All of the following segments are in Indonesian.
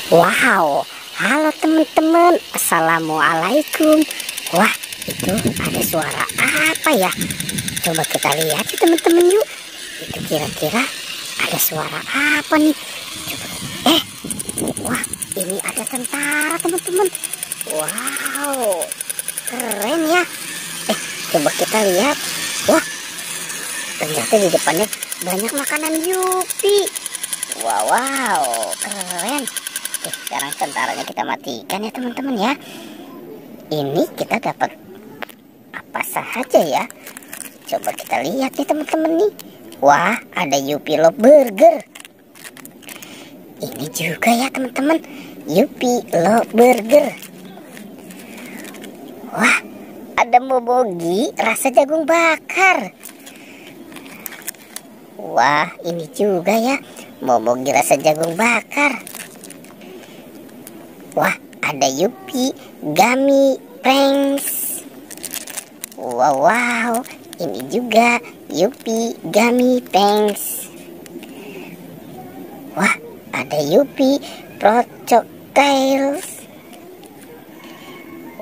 Wow, halo teman-teman, assalamualaikum. Wah, itu ada suara apa ya? Coba kita lihat ya teman-teman yuk. Itu kira-kira ada suara apa nih? Coba. Wah, ini ada tentara teman-teman. Wow, keren ya. Coba kita lihat. Wah, ternyata di depannya banyak makanan Yupi. Wow, keren. Sekarang tentaranya kita matikan ya teman-teman ya. Ini kita dapat apa saja ya? Coba kita lihat nih teman-teman nih. Wah, ada Yupi Love Burger. Ini juga ya teman-teman, Yupi Love Burger. Wah, ada Momogi rasa jagung bakar. Wah, ini juga ya, Momogi rasa jagung bakar. Wah, ada Yupi Gummy Pranks. Wow, ini juga Yupi Gummy Pranks. Wah, ada Yupi Projectiles.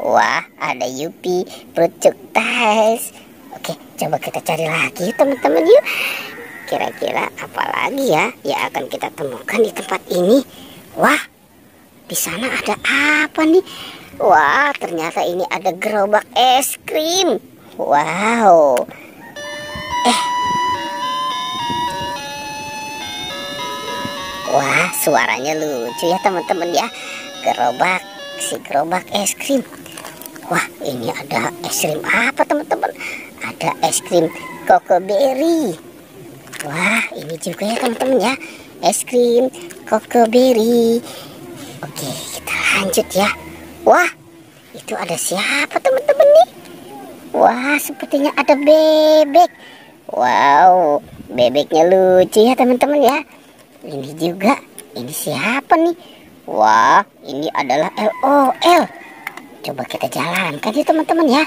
Wah, ada Yupi Projectiles. Oke, coba kita cari lagi teman-teman yuk. Kira-kira apa lagi ya yang akan kita temukan di tempat ini? Wah, di sana ada apa nih? Wah, ternyata ini ada gerobak es krim. Wow. Wah, suaranya lucu ya teman-teman ya. Gerobak es krim. Wah, ini ada es krim apa teman-teman? Ada es krim Cocoberry. Wah, ini juga ya teman-teman ya. Es krim Cocoberry. Oke, kita lanjut ya. Wah, itu ada siapa teman-teman nih? Wah, sepertinya ada bebek. Wow, bebeknya lucu ya teman-teman ya. Ini juga, ini siapa nih? Wah, ini adalah LOL. Coba kita jalankan ya teman-teman ya.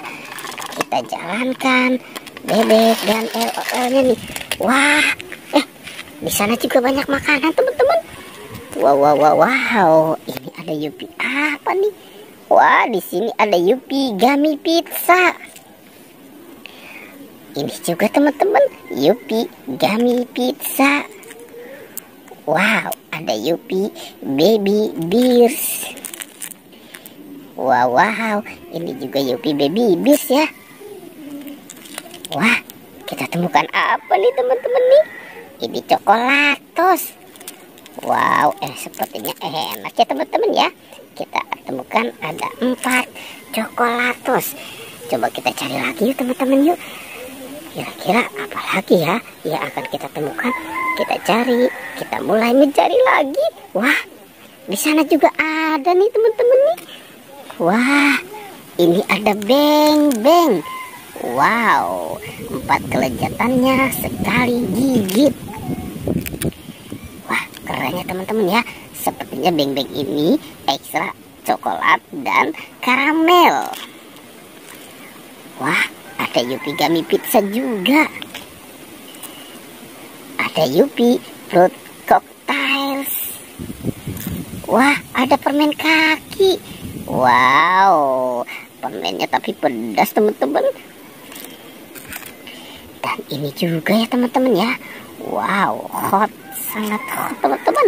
Kita jalankan bebek dan LOL-nya nih. Wah, di sana juga banyak makanan teman-teman. Wow, ini ada Yupi apa nih? Wah, di sini ada Yupi Gummy Pizza. Ini juga teman-teman, Yupi Gummy Pizza. Wow, ada Yupi Baby Bears. Wow, ini juga Yupi Baby Bears ya. Wah, kita temukan apa nih teman-teman nih? Ini Coklatos. Wow, sepertinya enak ya teman-teman ya. Kita temukan ada 4 Coklatos. Coba kita cari lagi yuk teman-teman yuk. Kira-kira apa lagi ya yang akan kita temukan? Kita cari, kita mulai mencari lagi. Wah, di sana juga ada nih teman-teman nih. Wah, ini ada beng-beng. Wow, 4 kelezatannya sekali gigit. Wah, keren ya teman-teman ya. Sepertinya beng-beng ini ekstra coklat dan karamel. Wah, ada Yupi Gummy Pizza juga. Ada Yupi Fruit Cocktails. Wah, ada permen kaki. Wow, permennya tapi pedas teman-teman. Dan ini juga ya teman-teman ya. Wow, hot, sangat hot teman-teman.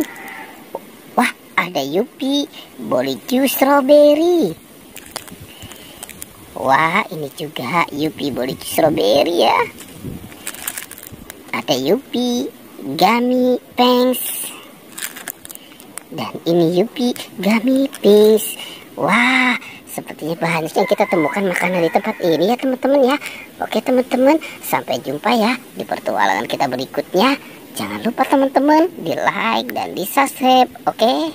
Wah, ada Yupi Bolicu Strawberry. Wah, ini juga Yupi Bolicu Strawberry ya. Ada Yupi Gummy Pranks. Dan ini Yupi Gummy Pranks. Wah, sepertinya banyak yang kita temukan makanan di tempat ini ya teman-teman ya. Oke teman-teman, sampai jumpa ya di petualangan kita berikutnya. Jangan lupa teman-teman di like dan di subscribe. Oke.